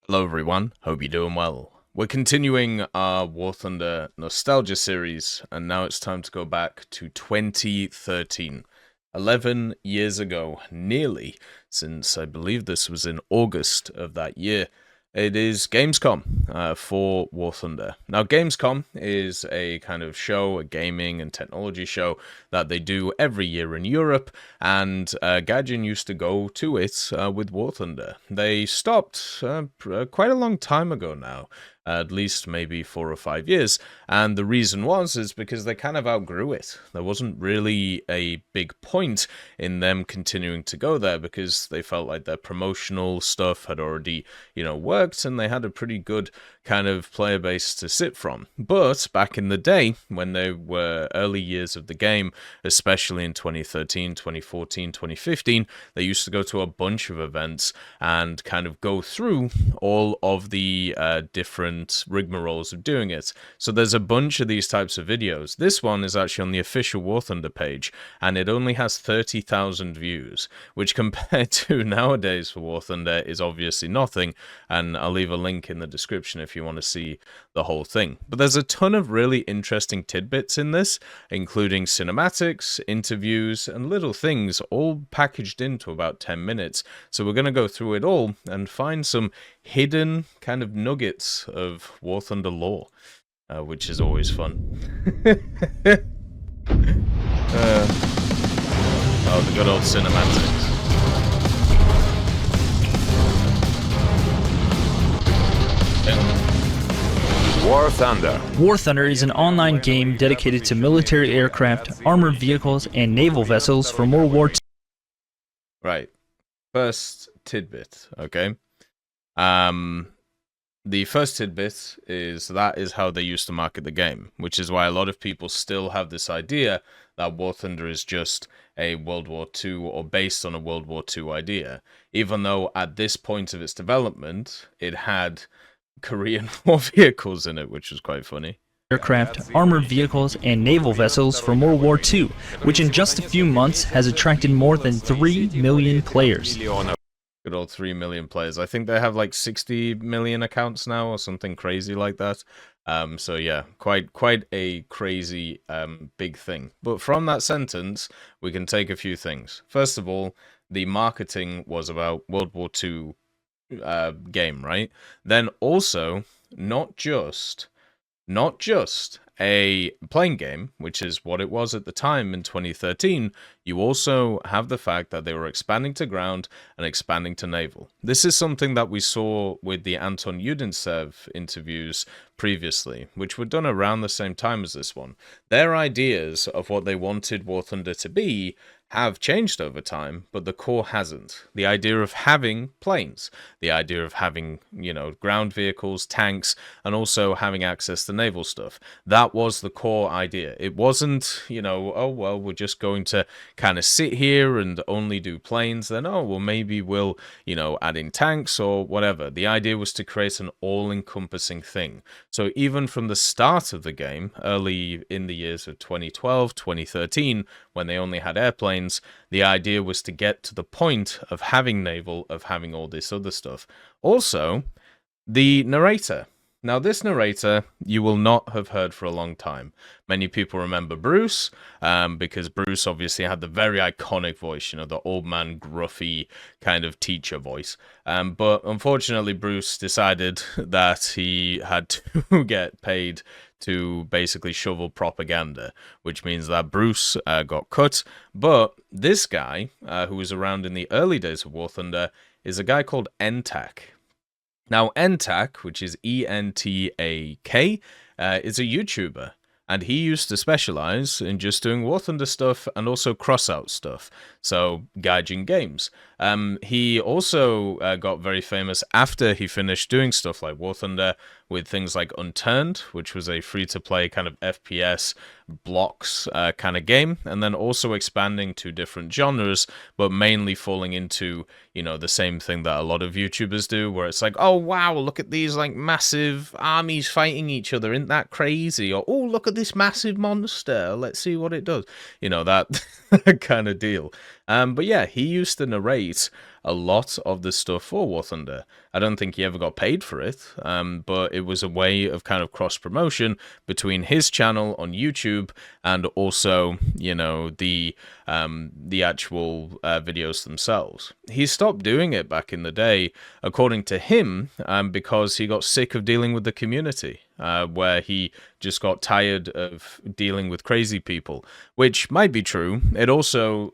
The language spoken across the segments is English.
Hello everyone, hope you're doing well. We're continuing our War Thunder nostalgia series, and now it's time to go back to 2013. 11 years ago, nearly, since I believe this was in August of that year. It is Gamescom for War Thunder. Now, Gamescom is a kind of show, a gaming and technology show that they do every year in Europe, and Gaijin used to go to it with War Thunder. They stopped quite a long time ago now, at least maybe 4 or 5 years, and the reason is because they kind of outgrew it. There wasn't really a big point in them continuing to go there because they felt like their promotional stuff had already, worked, and they had a pretty good kind of player base to sit from. But back in the day, when they were early years of the game, especially in 2013, 2014, 2015, they used to go to a bunch of events and kind of go through all of the different rigmaroles of doing it. So there's a bunch of these types of videos. This one is actually on the official War Thunder page, and it only has 30,000 views, which compared to nowadays for War Thunder is obviously nothing, and I'll leave a link in the description if you want to see the whole thing. But there's a ton of really interesting tidbits in this, including cinematics, interviews, and little things all packaged into about 10 minutes. So we're going to go through it all and find some hidden kind of nuggets of War Thunder lore, which is always fun. Oh, the good old cinematics. War Thunder. War Thunder is an online game dedicated to military aircraft, armored vehicles, and naval vessels from World War II. Right. First tidbit, okay? The first tidbit is that is how they used to market the game, which is why a lot of people still have this idea that War Thunder is just a World War II or based on a World War II idea, even though at this point of its development, it had Korean War vehicles in it, which was quite funny. Aircraft, armored vehicles, and naval vessels from World War II, which in just a few months has attracted more than 3 million players. Good old 3 million players. I think they have like 60 million accounts now or something crazy like that. So yeah, quite a crazy big thing. But from that sentence, we can take a few things. First of all, the marketing was about World War II game, right? Then also, not just a playing game, which is what it was at the time in 2013, you also have the fact that they were expanding to ground and expanding to naval. This is something that we saw with the Anton Yudintsev interviews previously, which were done around the same time as this one. Their ideas of what they wanted War Thunder to be have changed over time, but the core hasn't. The idea of having planes, the idea of having, ground vehicles, tanks, and also having access to naval stuff. That was the core idea. It wasn't, oh, well, we're just going to kind of sit here and only do planes. Then, oh, well, maybe we'll, add in tanks or whatever. The idea was to create an all-encompassing thing. So even from the start of the game, early in the years of 2012, 2013, when they only had airplanes, the idea was to get to the point of having naval, of having all this other stuff. Also, the narrator. Now, this narrator you will not have heard for a long time. Many people remember Bruce, because Bruce obviously had the very iconic voice, the old man, gruffy kind of teacher voice. But unfortunately, Bruce decided that he had to get paid to basically shovel propaganda, which means that Bruce got cut. But this guy, who was around in the early days of War Thunder, is a guy called Entak. Now, Entak, which is E-N-T-A-K, is a YouTuber, and he used to specialize in just doing War Thunder stuff and also crossout stuff, so Gaijin games. He also got very famous after he finished doing stuff like War Thunder with things like Unturned, which was a free-to-play kind of FPS blocks kind of game, and then also expanding to different genres, but mainly falling into, the same thing that a lot of YouTubers do, where it's like, oh, wow, look at these, like, massive armies fighting each other, isn't that crazy? Or, oh, look at this massive monster, let's see what it does. That kind of deal. But yeah, he used to narrate a lot of the stuff for War Thunder. I don't think he ever got paid for it, but it was a way of kind of cross-promotion between his channel on YouTube and also, you know, the actual videos themselves. He stopped doing it back in the day, according to him, because he got sick of dealing with the community. Where he just got tired of dealing with crazy people, which might be true. It also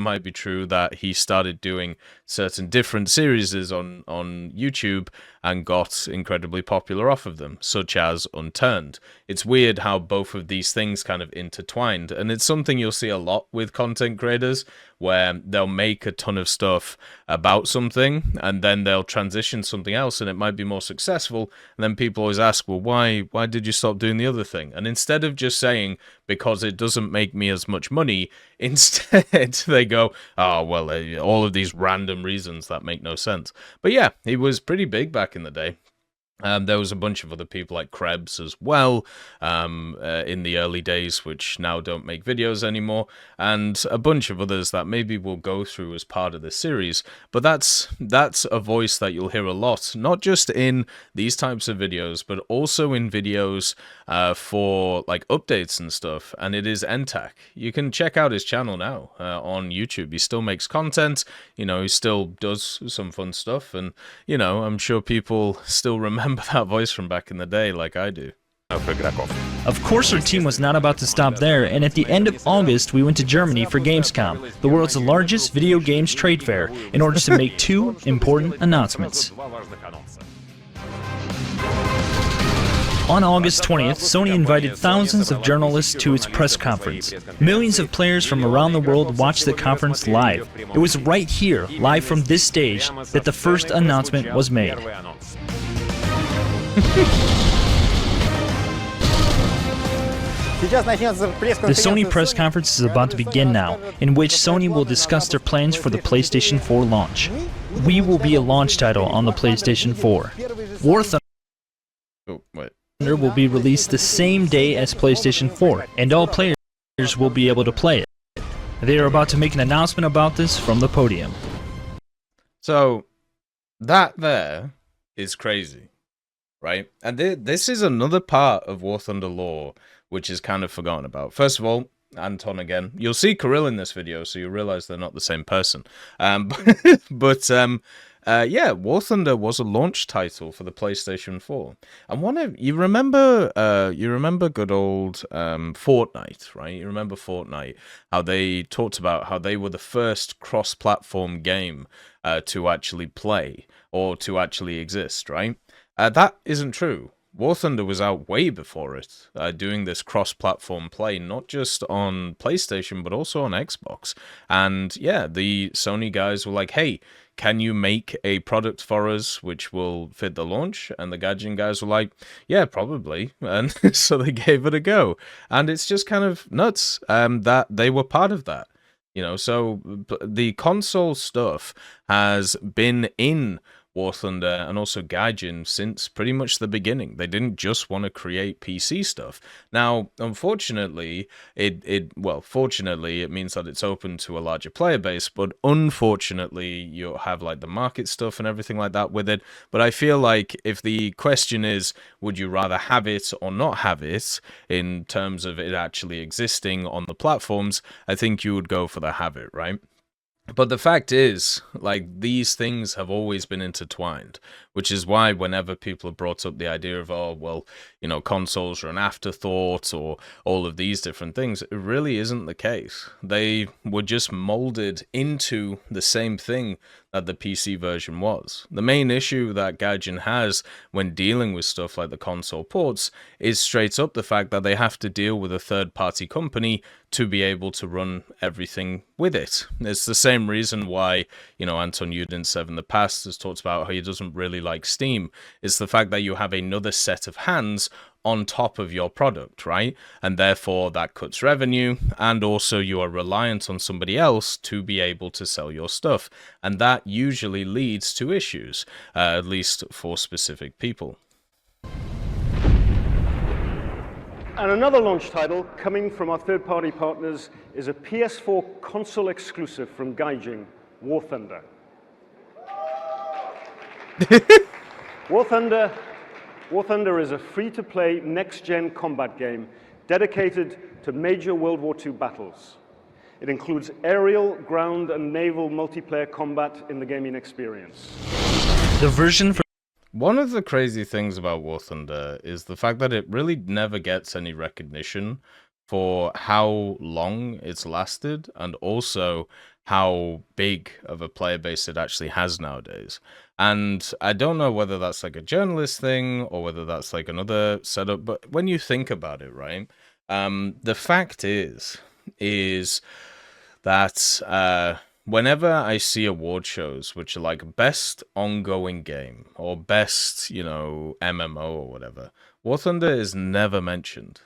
might be true that he started doing certain different series on YouTube and got incredibly popular off of them, such as Unturned. It's weird how both of these things kind of intertwined, and it's something you'll see a lot with content creators, where they'll make a ton of stuff about something and then they'll transition something else and it might be more successful, and then people always ask, well, why did you stop doing the other thing? And instead of just saying, because it doesn't make me as much money, instead they go, oh, well, all of these random reasons that make no sense. But yeah, he was pretty big back in the day. There was a bunch of other people like Krebs as well in the early days, which now don't make videos anymore, and a bunch of others that maybe we'll go through as part of this series. But that's a voice that you'll hear a lot, not just in these types of videos, but also in videos for like updates and stuff, and it is Entak. You can check out his channel now on YouTube. He still makes content, you know, he still does some fun stuff, and, you know, I'm sure people still remember that voice from back in the day like I do. Of course, our team was not about to stop there, and at the end of August, we went to Germany for Gamescom, the world's largest video games trade fair, in order to make two important announcements. On August 20th, Sony invited thousands of journalists to its press conference. Millions of players from around the world watched the conference live. It was right here, live from this stage, that the first announcement was made. The Sony press conference is about to begin now, in which Sony will discuss their plans for the PlayStation 4 launch. We will be a launch title on the PlayStation 4. War Thunder will be released the same day as PlayStation 4, and all players will be able to play it. They are about to make an announcement about this from the podium. So, that there is crazy, right? And this is another part of War Thunder lore which is kind of forgotten about. First of all, Anton again. You'll see Kirill in this video, so you realize they're not the same person. Yeah, War Thunder was a launch title for the PlayStation 4. And you remember good old Fortnite, right? You remember Fortnite, how they talked about how they were the first cross-platform game to actually play or to actually exist, right? That isn't true. War Thunder was out way before it, doing this cross-platform play, not just on PlayStation, but also on Xbox. And yeah, the Sony guys were like, hey, can you make a product for us which will fit the launch? And the Gaijin guys were like, yeah, probably. And so they gave it a go. And it's just kind of nuts that they were part of that. You know, so the console stuff has been in War Thunder and also Gaijin since pretty much the beginning. They didn't just want to create PC stuff. Now, unfortunately, fortunately, it means that it's open to a larger player base, but unfortunately, you'll have like the market stuff and everything like that with it. But I feel like if the question is, would you rather have it or not have it in terms of it actually existing on the platforms, I think you would go for the have it, right? But the fact is, like, these things have always been intertwined, which is why whenever people have brought up the idea of, oh, well, you know, consoles are an afterthought or all of these different things, it really isn't the case. They were just molded into the same thing that the PC version was. The main issue that Gaijin has when dealing with stuff like the console ports is straight up the fact that they have to deal with a third-party company to be able to run everything with it. It's the same reason why, you know, Anton Yudintsev in the past has talked about how he doesn't really like Steam. It's the fact that you have another set of hands on top of your product, right? And therefore that cuts revenue, and also you are reliant on somebody else to be able to sell your stuff. And that usually leads to issues, at least for specific people. And another launch title coming from our third-party partners is a PS4 console exclusive from Gaijin, War Thunder. War Thunder is a free-to-play, next-gen combat game dedicated to major World War II battles. It includes aerial, ground, and naval multiplayer combat in the gaming experience. The version for One of the crazy things about War Thunder is the fact that it really never gets any recognition for how long it's lasted and also how big of a player base it actually has nowadays. And I don't know whether that's like a journalist thing or whether that's like another setup, but when you think about it, right, the fact is that whenever I see award shows which are like best ongoing game or best, MMO or whatever, War Thunder is never mentioned.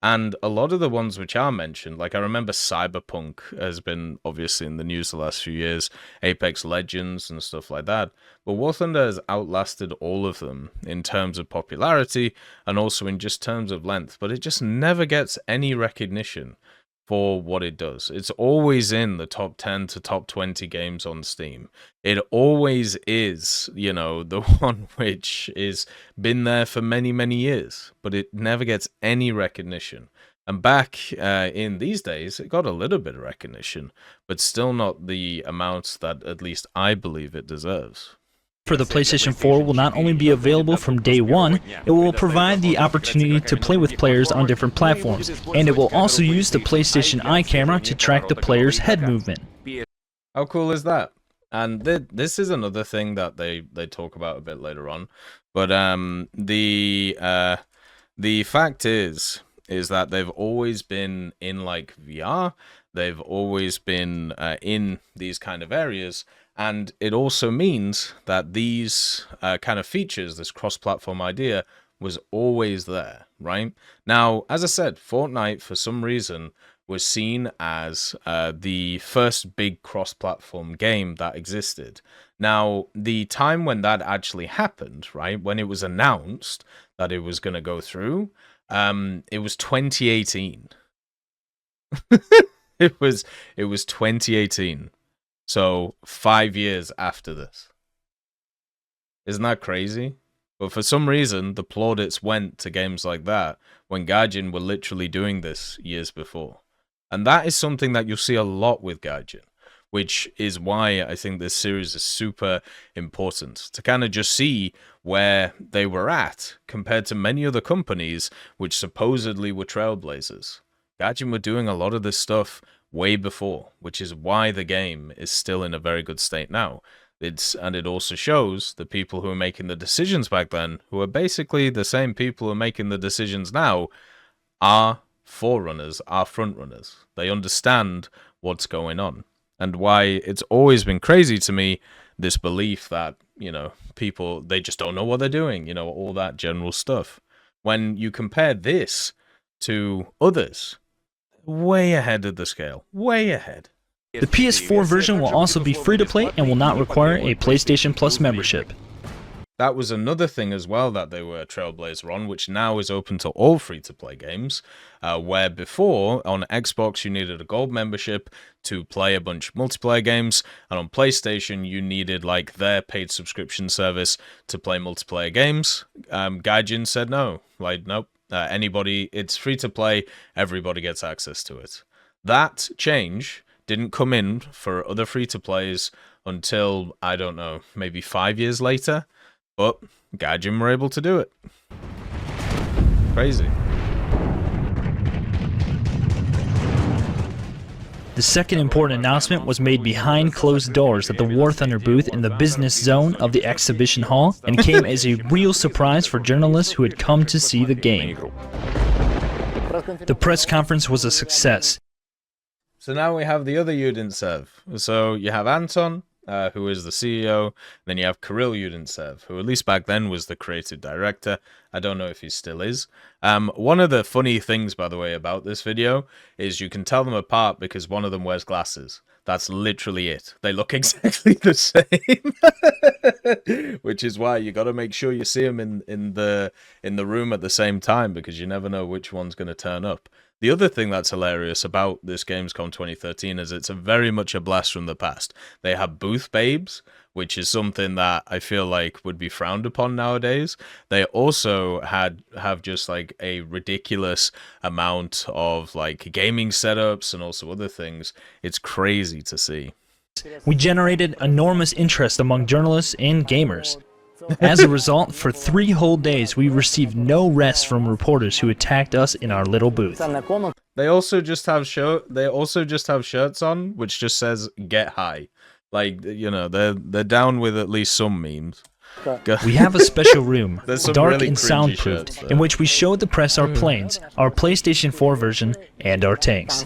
And a lot of the ones which are mentioned, like I remember Cyberpunk has been obviously in the news the last few years, Apex Legends and stuff like that. But War Thunder has outlasted all of them in terms of popularity and also in just terms of length. But it just never gets any recognition for what it does. It's always in the top 10 to top 20 games on Steam. It always is, the one which is been there for many, many years, but it never gets any recognition. And back in these days, it got a little bit of recognition, but still not the amount that at least I believe it deserves. For the PlayStation 4 will not only be available from day one, it will provide the opportunity to play with players on different platforms, and it will also use the PlayStation Eye camera to track the player's head movement. How cool is that? And this is another thing that they talk about a bit later on, but the fact is that they've always been in like VR, they've always been in these kind of areas. And it also means that these kind of features, this cross-platform idea, was always there, right? Now, as I said, Fortnite, for some reason, was seen as the first big cross-platform game that existed. Now, the time when that actually happened, right, when it was announced that it was going to go through, it was 2018. It was 2018. So 5 years after this. Isn't that crazy? But for some reason, the plaudits went to games like that when Gaijin were literally doing this years before. And that is something that you'll see a lot with Gaijin, which is why I think this series is super important, to kind of just see where they were at compared to many other companies which supposedly were trailblazers. Gaijin were doing a lot of this stuff way before, which is why the game is still in a very good state now. And it also shows the people who are making the decisions back then, who are basically the same people who are making the decisions now, are forerunners, are frontrunners. They understand what's going on. And why it's always been crazy to me, this belief that, people, they just don't know what they're doing, all that general stuff. When you compare this to others, way ahead of the scale. Way ahead. The PS4 version will also be free to play and will not require a PlayStation Plus membership. That was another thing as well that they were Trailblazer on, which now is open to all free-to-play games, where before, on Xbox, you needed a gold membership to play a bunch of multiplayer games, and on PlayStation, you needed like their paid subscription service to play multiplayer games. Gaijin said no. Like, nope. Anybody, it's free to play, everybody gets access to it. That change didn't come in for other free to plays until, I don't know, maybe 5 years later, but Gaijin were able to do it. Crazy. The second important announcement was made behind closed doors at the War Thunder booth in the business zone of the exhibition hall and came as a real surprise for journalists who had come to see the game. The press conference was a success. So now we have the other Yudintsev. So you have Anton, who is the CEO, then you have Kirill Yudintsev, who at least back then was the creative director. I don't know if he still is. One of the funny things, by the way, about this video is you can tell them apart because one of them wears glasses. That's literally it. They look exactly the same, which is why you got to make sure you see them in the room at the same time, because you never know which one's going to turn up. The other thing that's hilarious about this Gamescom 2013 is it's very much a blast from the past. They have booth babes, which is something that I feel like would be frowned upon nowadays. They also have just like a ridiculous amount of like gaming setups and also other things. It's crazy to see. We generated enormous interest among journalists and gamers. As a result, for 3 whole days, we received no rest from reporters who attacked us in our little booth. They also just have shirts on which just says "Get High." Like, you know, they're down with at least some memes. We have a special room, dark really and cringy soundproofed, shirts, in which we showed the press our planes, our PlayStation 4 version, and our tanks.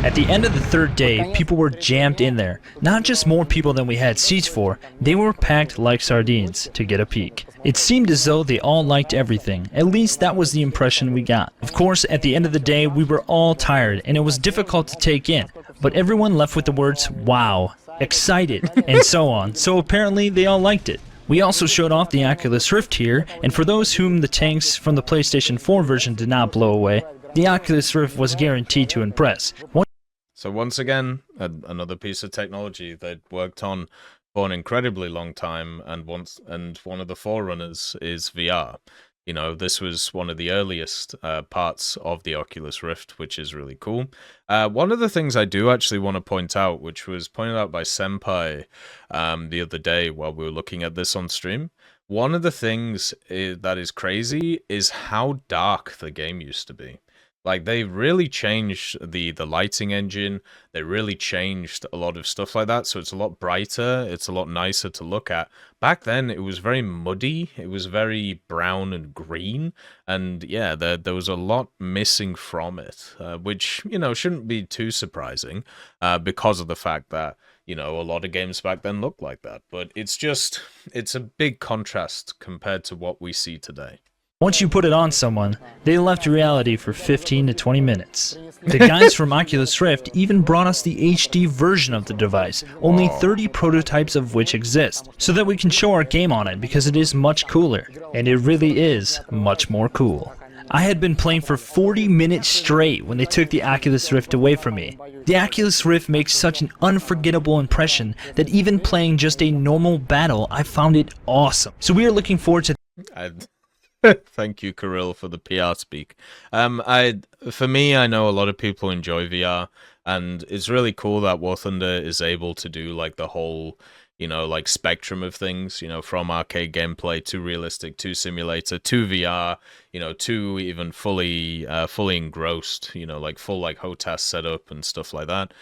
At the end of the 3rd day, people were jammed in there. Not just more people than we had seats for, they were packed like sardines to get a peek. It seemed as though they all liked everything. At least that was the impression we got. Of course, at the end of the day, we were all tired and it was difficult to take in, but everyone left with the words, "Wow," "excited," and so on, so apparently they all liked it. We also showed off the Oculus Rift here, and for those whom the tanks from the PlayStation 4 version did not blow away, the Oculus Rift was guaranteed to impress. So once again, another piece of technology they'd worked on for an incredibly long time, and one of the forerunners is VR. You know, this was one of the earliest parts of the Oculus Rift, which is really cool. One of the things I do actually want to point out, which was pointed out by Senpai the other day while we were looking at this on stream, one of the things that is crazy is how dark the game used to be. Like, they really changed the lighting engine. They really changed a lot of stuff like that. So it's a lot brighter. It's a lot nicer to look at. Back then, it was very muddy. It was very brown and green. And yeah, there was a lot missing from it, which, you know, shouldn't be too surprising because of the fact that, you know, a lot of games back then looked like that. But it's a big contrast compared to what we see today. Once you put it on someone, they left reality for 15 to 20 minutes. The guys from Oculus Rift even brought us the HD version of the device, only 30 prototypes of which exist, so that we can show our game on it because it is much cooler. And it really is much more cool. I had been playing for 40 minutes straight when they took the Oculus Rift away from me. The Oculus Rift makes such an unforgettable impression that even playing just a normal battle, I found it awesome. So we are looking forward to... Thank you, Kirill, for the PR speak. For me, I know a lot of people enjoy VR, and it's really cool that War Thunder is able to do like the whole, you know, like spectrum of things, you know, from arcade gameplay to realistic to simulator to VR, you know, to even fully engrossed, you know, like full like HOTAS setup and stuff like that.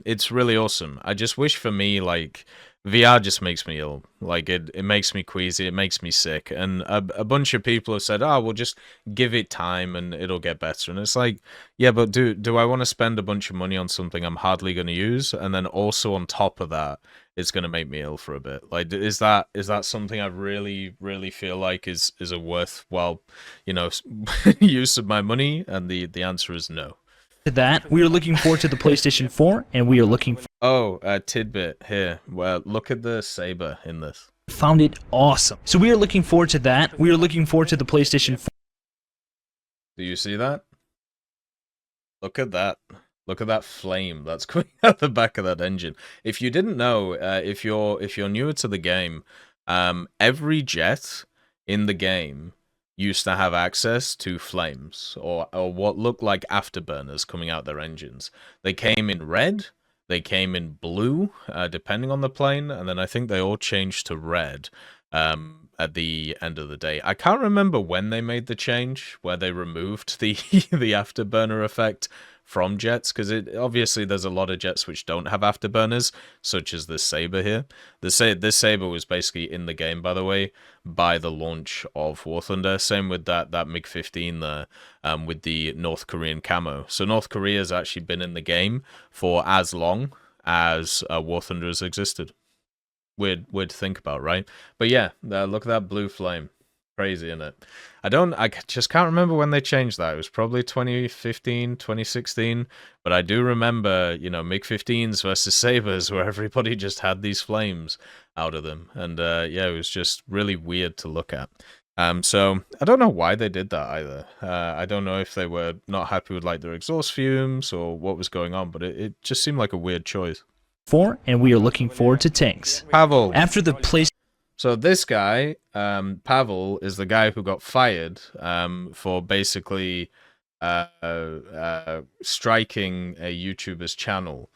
It's really awesome. I just wish for me, like, VR just makes me ill. Like, it makes me queasy, it makes me sick. And a bunch of people have said, oh, we'll just give it time and it'll get better. And it's like, yeah, but do I want to spend a bunch of money on something I'm hardly going to use? And then also on top of that, it's going to make me ill for a bit. Like, is that something I really, really feel like is a worthwhile, you know, use of my money? And the answer is no. That, we are looking forward to the PlayStation 4, and we are looking for... Oh, a tidbit here. Well, look at the saber in this. Found it awesome. So we are looking forward to that. We are looking forward to the PlayStation 4. Do you see that? Look at that. Look at that flame that's coming out the back of that engine. If you didn't know, if you're newer to the game, every jet in the game used to have access to flames or what looked like afterburners coming out their engines. They came in red, they came in blue, depending on the plane, and then I think they all changed to red at the end of the day. I can't remember when they made the change, where they removed the the afterburner effect from jets, because obviously there's a lot of jets which don't have afterburners, such as this Saber here. This Saber was basically in the game, by the way, by the launch of War Thunder. Same with that MiG-15 there, with the North Korean camo. So North Korea has actually been in the game for as long as War Thunder has existed. Weird to think about, right? But yeah, look at that blue flame. Crazy, isn't it? I just can't remember when they changed that. It was probably 2015, 2016. But I do remember, you know, MiG-15s versus Sabres, where everybody just had these flames out of them. And yeah, it was just really weird to look at. So I don't know why they did that either. I don't know if they were not happy with like their exhaust fumes or what was going on, but it just seemed like a weird choice. 4, and we are looking forward to tanks. Pavel. After the place. So this guy, Pavel, is the guy who got fired for basically striking a YouTuber's channel,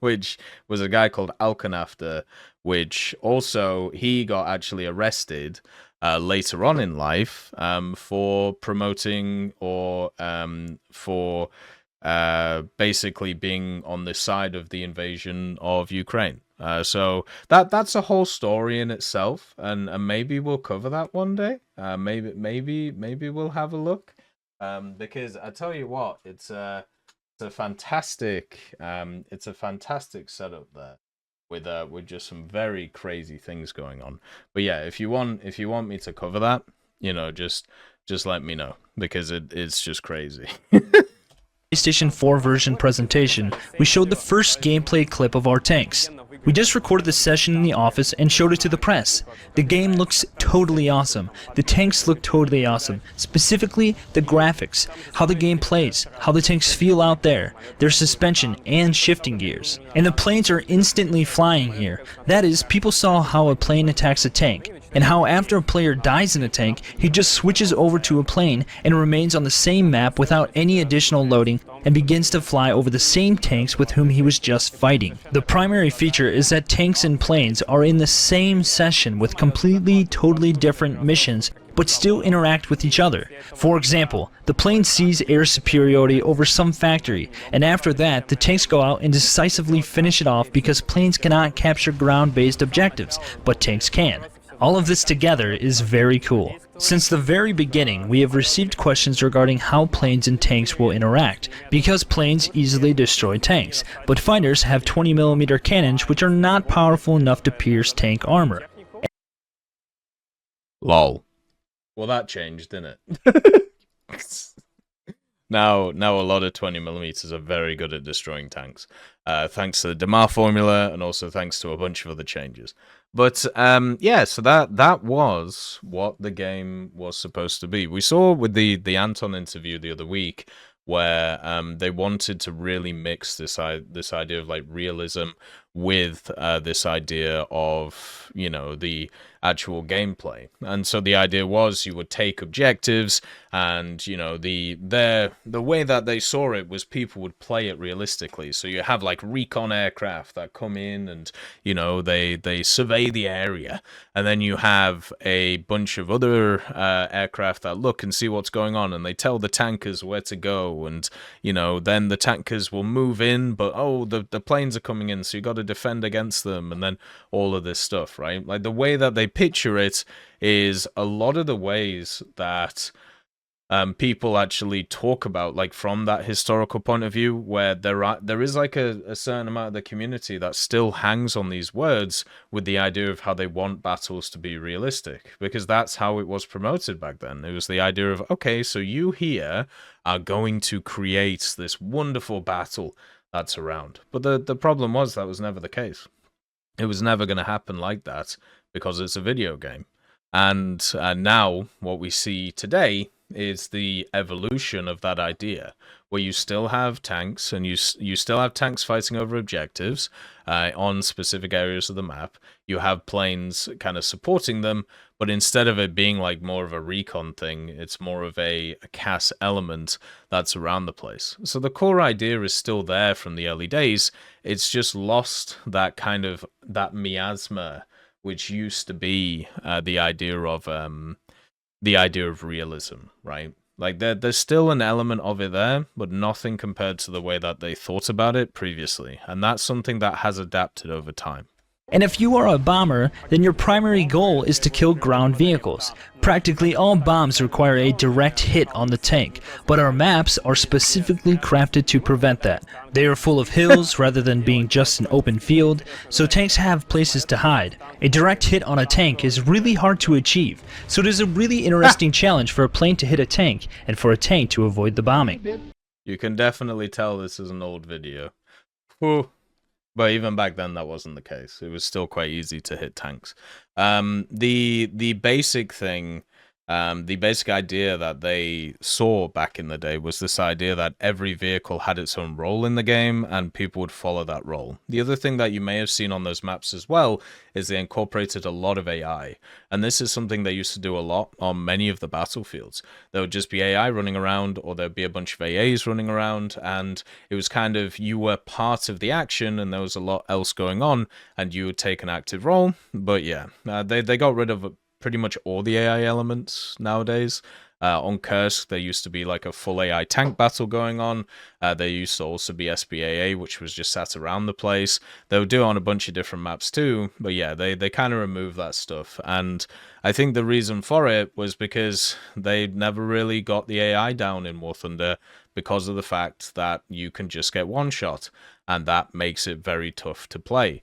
which was a guy called Alkanafter, which also he got actually arrested later on in life for promoting or for basically being on the side of the invasion of Ukraine. So that's a whole story in itself, and maybe we'll cover that one day. Maybe we'll have a look, because I tell you what, it's a fantastic setup there with just some very crazy things going on. But yeah, if you want me to cover that, you know, just let me know, because it's just crazy. PlayStation 4 version presentation, we showed the first gameplay clip of our tanks. We just recorded the session in the office and showed it to the press. The game looks totally awesome. The tanks look totally awesome. Specifically, the graphics, how the game plays, how the tanks feel out there, their suspension and shifting gears. And the planes are instantly flying here. That is, people saw how a plane attacks a tank, and how after a player dies in a tank, he just switches over to a plane and remains on the same map without any additional loading and begins to fly over the same tanks with whom he was just fighting. The primary feature is that tanks and planes are in the same session with completely, totally different missions, but still interact with each other. For example, the plane sees air superiority over some factory, and after that, the tanks go out and decisively finish it off because planes cannot capture ground-based objectives, but tanks can. All of this together is very cool. Since the very beginning, we have received questions regarding how planes and tanks will interact, because planes easily destroy tanks, but fighters have 20mm cannons which are not powerful enough to pierce tank armor. Lol. Well, that changed, didn't it? Now a lot of 20mm are very good at destroying tanks, thanks to the Damar formula and also thanks to a bunch of other changes. But yeah, so that was what the game was supposed to be. We saw with the Anton interview the other week where they wanted to really mix this idea of like realism with this idea of, you know, the actual gameplay. And so the idea was you would take objectives, and you know the way that they saw it was people would play it realistically. So you have like recon aircraft that come in and, you know, they survey the area, and then you have a bunch of other aircraft that look and see what's going on, and they tell the tankers where to go, and you know, then the tankers will move in, but oh, the planes are coming in, so you got to defend against them, and then all of this stuff, right? Like the way that they picture it is a lot of the ways that people actually talk about, like from that historical point of view, where there is like a certain amount of the community that still hangs on these words with the idea of how they want battles to be realistic, because that's how it was promoted back then. It was the idea of, okay, so you here are going to create this wonderful battle that's around. But the problem was that was never the case. It was never going to happen like that because it's a video game. And now what we see today is the evolution of that idea, where you still have tanks, and you still have tanks fighting over objectives on specific areas of the map. You have planes kind of supporting them, but instead of it being like more of a recon thing, it's more of a CAS element that's around the place. So the core idea is still there from the early days. It's just lost that kind of that miasma, which used to be the idea of realism, right? Like there's still an element of it there, but nothing compared to the way that they thought about it previously. And that's something that has adapted over time. And if you are a bomber, then your primary goal is to kill ground vehicles. Practically all bombs require a direct hit on the tank, but our maps are specifically crafted to prevent that. They are full of hills rather than being just an open field, so tanks have places to hide. A direct hit on a tank is really hard to achieve, so it is a really interesting challenge for a plane to hit a tank, and for a tank to avoid the bombing. You can definitely tell this is an old video. Whew. But even back then, that wasn't the case. It was still quite easy to hit tanks. The basic thing, the basic idea that they saw back in the day was this idea that every vehicle had its own role in the game, and people would follow that role. The other thing that you may have seen on those maps as well is they incorporated a lot of AI, and this is something they used to do a lot on many of the battlefields. There would just be AI running around, or there'd be a bunch of AAs running around, and it was kind of, you were part of the action, and there was a lot else going on, and you would take an active role. But yeah, they got rid of pretty much all the AI elements nowadays. On Kursk, there used to be like a full AI tank battle going on. There used to also be SBAA, which was just sat around the place. They would do it on a bunch of different maps too. But yeah, they kind of removed that stuff. And I think the reason for it was because they never really got the AI down in War Thunder, because of the fact that you can just get one shot. And that makes it very tough to play.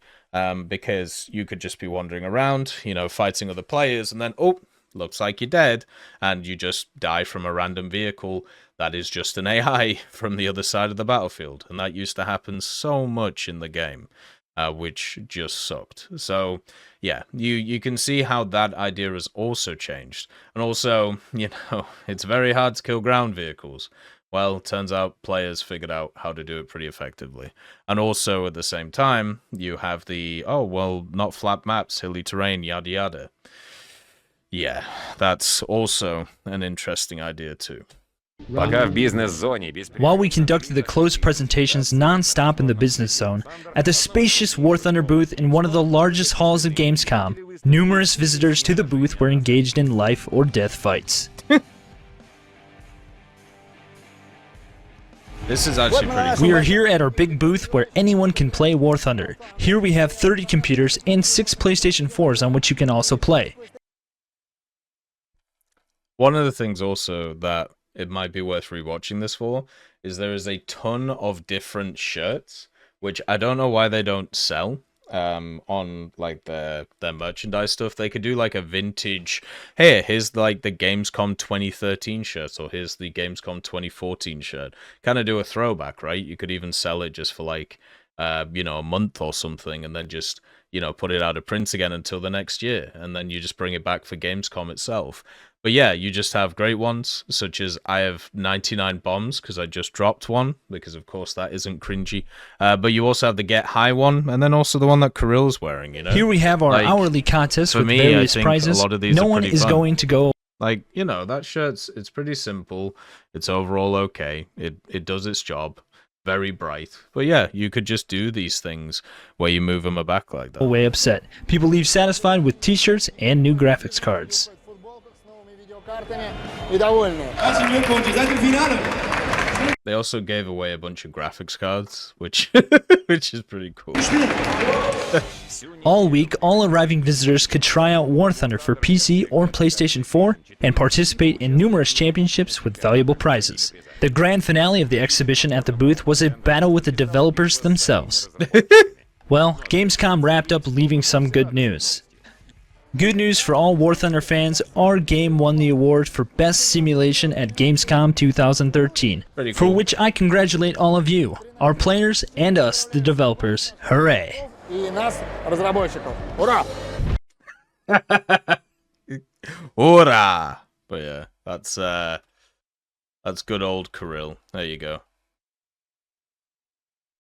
Because you could just be wandering around, you know, fighting other players, and then, oh, looks like you're dead, and you just die from a random vehicle that is just an AI from the other side of the battlefield. And that used to happen so much in the game, which just sucked. So yeah, you can see how that idea has also changed. And also, you know, it's very hard to kill ground vehicles. Well, turns out players figured out how to do it pretty effectively. And also, at the same time, you have the, oh, well, not flat maps, hilly terrain, yada yada. Yeah, that's also an interesting idea too. Пока в бизнес-зоне без While we conducted the closed presentations non-stop in the business zone, at the spacious War Thunder booth in one of the largest halls of Gamescom, numerous visitors to the booth were engaged in life or death fights. This is actually pretty cool. We are here at our big booth where anyone can play War Thunder. Here we have 30 computers and 6 PlayStation 4s on which you can also play. One of the things also that it might be worth rewatching this for is there is a ton of different shirts, which I don't know why they don't sell on like their merchandise stuff. They could do like a vintage, hey, here's like the Gamescom 2013 shirt, or here's the Gamescom 2014 shirt. Kind of do a throwback, right? You could even sell it just for like you know, a month or something, and then just, you know, put it out of print again until the next year, and then you just bring it back for Gamescom itself. But yeah, you just have great ones, such as I have 99 bombs because I just dropped one, because of course that isn't cringy. But you also have the Get High one, and then also the one that Kirill's wearing, you know? Here we have our Like, hourly contest for with me, various I think prizes. a lot of these No are one pretty is fun. going to go Like, you know, that shirt's, it's pretty simple. It's overall okay. It does its job. Very bright. But yeah, you could just do these things where you move them back like that. away upset. People leave satisfied with t-shirts and new graphics cards. They also gave away a bunch of graphics cards, which which is pretty cool. All week, all arriving visitors could try out War Thunder for PC or PlayStation 4 and participate in numerous championships with valuable prizes. The grand finale of the exhibition at the booth was a battle with the developers themselves. Well, Gamescom wrapped up leaving some good news. Good news for all War Thunder fans, our game won the award for Best Simulation at Gamescom 2013, Pretty for cool. which I congratulate all of you, our players, and us, the developers. Hooray! И нас, разработчиков. Ура! Ora! But yeah, that's good old Kirill. There you go.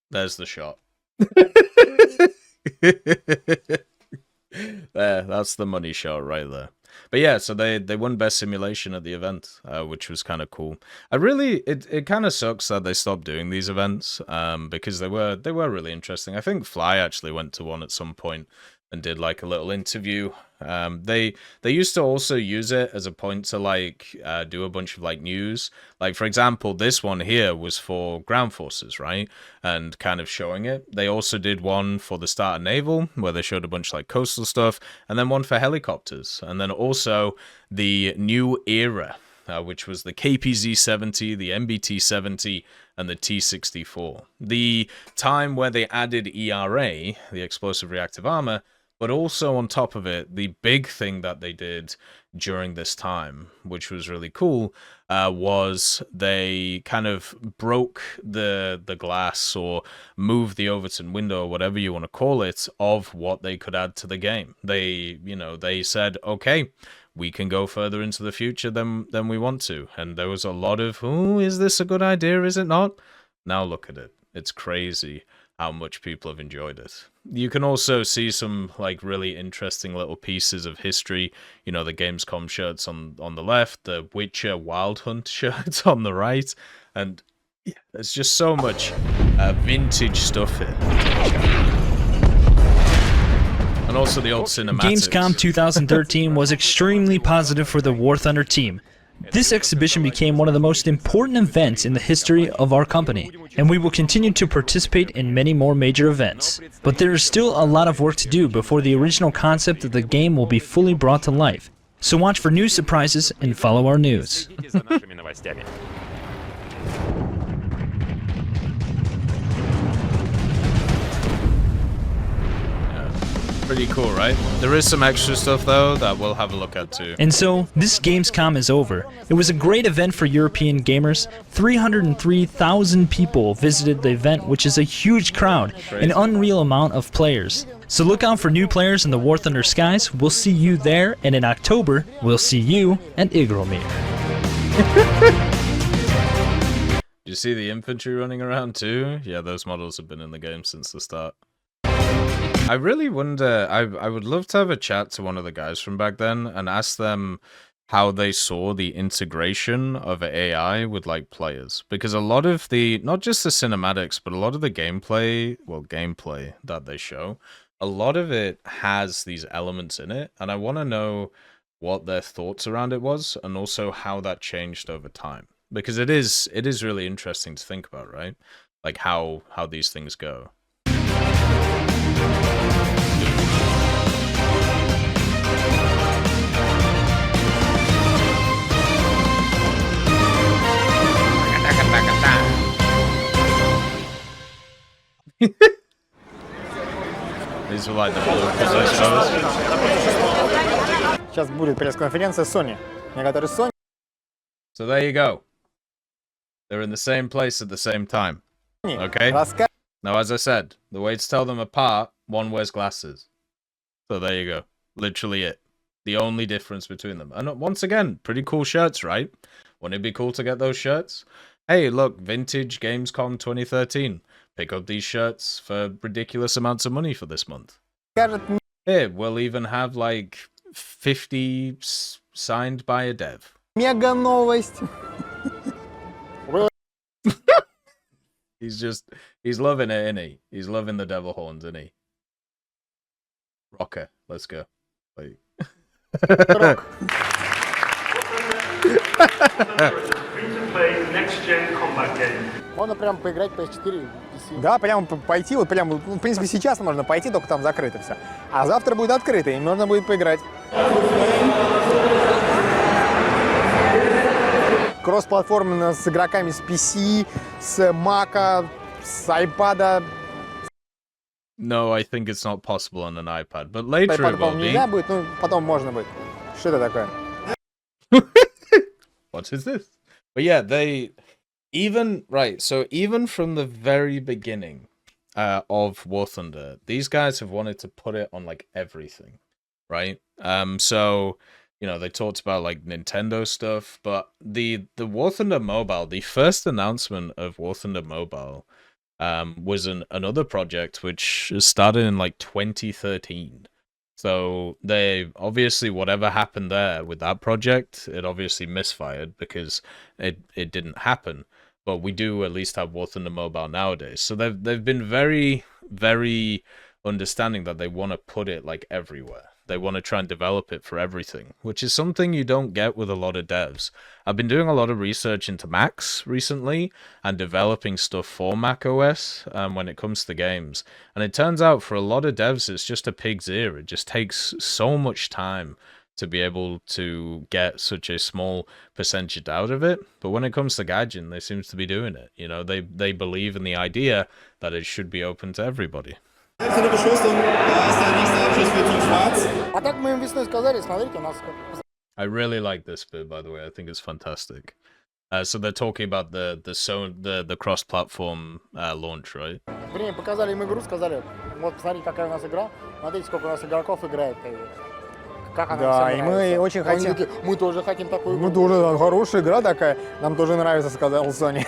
There's the shot. There, that's the money shot right there. But yeah, so they won Best Simulation at the event, which was kind of cool. It kind of sucks that they stopped doing these events, because they were really interesting. I think Fly actually went to one at some point and did like a little interview. They used to also use it as a point to like do a bunch of like news. Like for example, this one here was for ground forces, right? And kind of showing it. They also did one for the Starter Naval where they showed a bunch of like coastal stuff, and then one for helicopters, and then also the new era, which was the KPZ-70, the MBT-70, and the T-64. The time where they added ERA, the explosive reactive armor, But also on top of it, the big thing that they did during this time, which was really cool, was they kind of broke the glass or moved the Overton window, or whatever you want to call it, of what they could add to the game. They said, okay, we can go further into the future than we want to. And there was a lot of, oh, is this a good idea? Is it not? Now look at it. It's crazy how much people have enjoyed it. You can also see some like really interesting little pieces of history. You know, the Gamescom shirts on the left, the Witcher Wild Hunt shirts on the right, and yeah, there's just so much vintage stuff here. And also the old cinematics. Gamescom 2013 was extremely positive for the War Thunder team. This exhibition became one of the most important events in the history of our company, and we will continue to participate in many more major events. But there is still a lot of work to do before the original concept of the game will be fully brought to life. So watch for new surprises and follow our news. Pretty cool, right? There is some extra stuff, though, that we'll have a look at, too. And so, this Gamescom is over. It was a great event for European gamers. 303,000 people visited the event, which is a huge crowd, an unreal amount of players. So look out for new players in the War Thunder skies. We'll see you there, and in October, we'll see you at Igromir. Do you see the infantry running around, too? Yeah, those models have been in the game since the start. I really wonder, I would love to have a chat to one of the guys from back then and ask them how they saw the integration of AI with like players. Because a lot of the, not just the cinematics, but a lot of the gameplay that they show, a lot of it has these elements in it. And I want to know what their thoughts around it was and also how that changed over time. Because it is really interesting to think about, right? Like how these things go. These are like the blue positions. Сейчас будет пресс-конференция Sony. Некоторые Sony. So there you go. They're in the same place at the same time. Okay? Now, as I said, the way to tell them apart, one wears glasses. So there you go. Literally it. The only difference between them. And once again, pretty cool shirts, right? Wouldn't it be cool to get those shirts? Hey, look, vintage Gamescom 2013. Pick up these shirts for ridiculous amounts of money for this month. Here, we'll even have like 50 signed by a dev. Мега новость. He's loving it, isn't he? He's loving the devil horns, isn't he? Rocker, let's go. Wait. Free-to-play next-gen combat game. Можно прям поиграть PS4 PC. Да, прям пойти, вот прям, в принципе, сейчас можно пойти, только там закрыто все. А завтра будет открыто, и можно будет поиграть. Кросс-платформенно с игроками с PC, с Mac, с iPad. No, I think it's not possible on an iPad, but later it will be. Нельзя будет, ну, потом можно будет. Что это такое? What is this? But yeah, even from the very beginning of War Thunder, these guys have wanted to put it on like everything, right? So you know, they talked about like Nintendo stuff, but the War Thunder Mobile, the first announcement of War Thunder Mobile, was another project which started in like 2013. So they obviously, whatever happened there with that project, it obviously misfired because it didn't happen. But we do at least have War Thunder Mobile nowadays. So they've been very, very understanding that they want to put it like everywhere. They want to try and develop it for everything, which is something you don't get with a lot of devs. I've been doing a lot of research into Macs recently and developing stuff for Mac OS when it comes to games. And it turns out for a lot of devs, it's just a pig's ear. It just takes so much time to be able to get such a small percentage out of it. But when it comes to Gaijin, they seem to be doing it. You know, they believe in the idea that it should be open to everybody. А так мы им весной сказали, смотрите, у нас... I really like this bit, by the way. I think it's fantastic. So they're talking about the cross-platform launch, right? Время показали им игру, сказали, вот посмотрите, какая у нас игра, смотрите, сколько у нас игроков играет. Как она Да, всем и мы нравится. очень Они хотим. такие, мы тоже хотим такую игру. Ну, тоже хорошая игра такая. Нам тоже нравится, сказал Sony.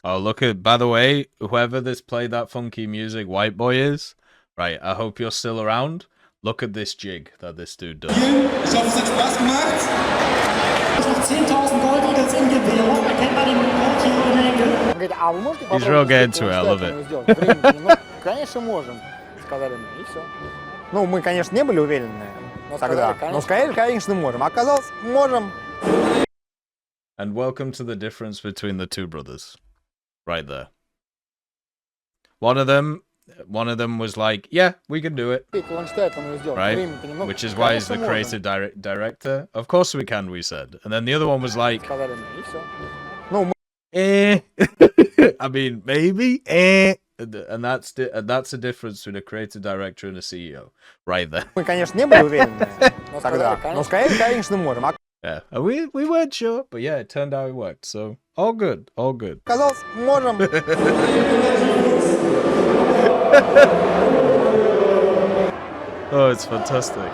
Oh, look at, by the way, whoever this played that funky music, White Boy is, right, I hope you're still around. Look at this jig that this dude does. Он говорит, а вы можете He's real попробовать getting to it, I love it. сделать? Времени, ну, конечно, можем, сказали мы, и все. Ну, мы, конечно, не были уверены Но тогда. сказали, Но сказали, конечно, можем. Оказалось, можем. And welcome to the difference between the two brothers. Right there. One of them was like, yeah, we can do it. Он считает, он ее сделал. Right? Времени-то немного. Which is why he's the Конечно, creative можем, director. Of course we can, we said. And then the other one was like, сказали мы, и все. Ну, мы I mean, maybe, and that's the difference between a creative director and a CEO, right there. мы, конечно, не были уверены Но тогда. сказали, Но конечно. сказали, конечно, можем. Yeah, and we weren't sure, but yeah, it turned out it worked. So all good, all good. Оказалось, можем. Oh, it's fantastic.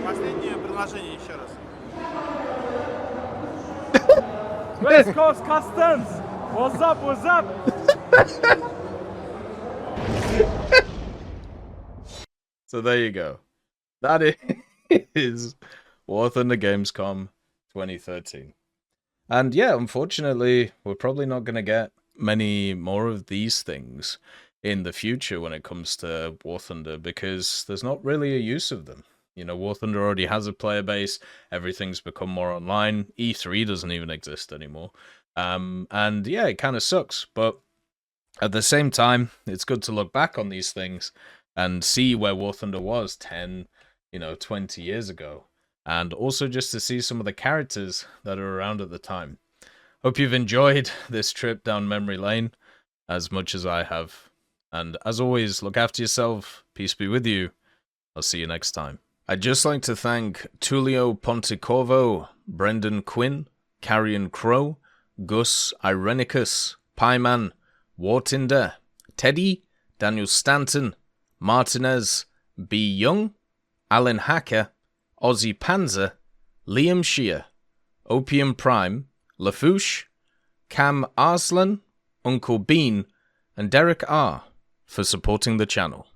Последнее предложение еще раз. West Coast Customs! What's up, what's up? So there you go. That is War Thunder Gamescom 2013. And yeah, unfortunately, we're probably not going to get many more of these things in the future when it comes to War Thunder, because there's not really a use of them. You know, War Thunder already has a player base. Everything's become more online. E3 doesn't even exist anymore. And yeah, it kind of sucks. But at the same time, it's good to look back on these things and see where War Thunder was 10, 20 years ago. And also just to see some of the characters that are around at the time. Hope you've enjoyed this trip down memory lane as much as I have. And as always, look after yourself. Peace be with you. I'll see you next time. I'd just like to thank Tullio Pontecorvo, Brendan Quinn, Carrion Crow, Gus Irenicus, Pieman, Wartinder, Teddy, Daniel Stanton, Martinez, B. Young, Alan Hacker, Ozzy Panzer, Liam Shear, Opium Prime, Lafouche, Cam Arslan, Uncle Bean, and Derek R. for supporting the channel.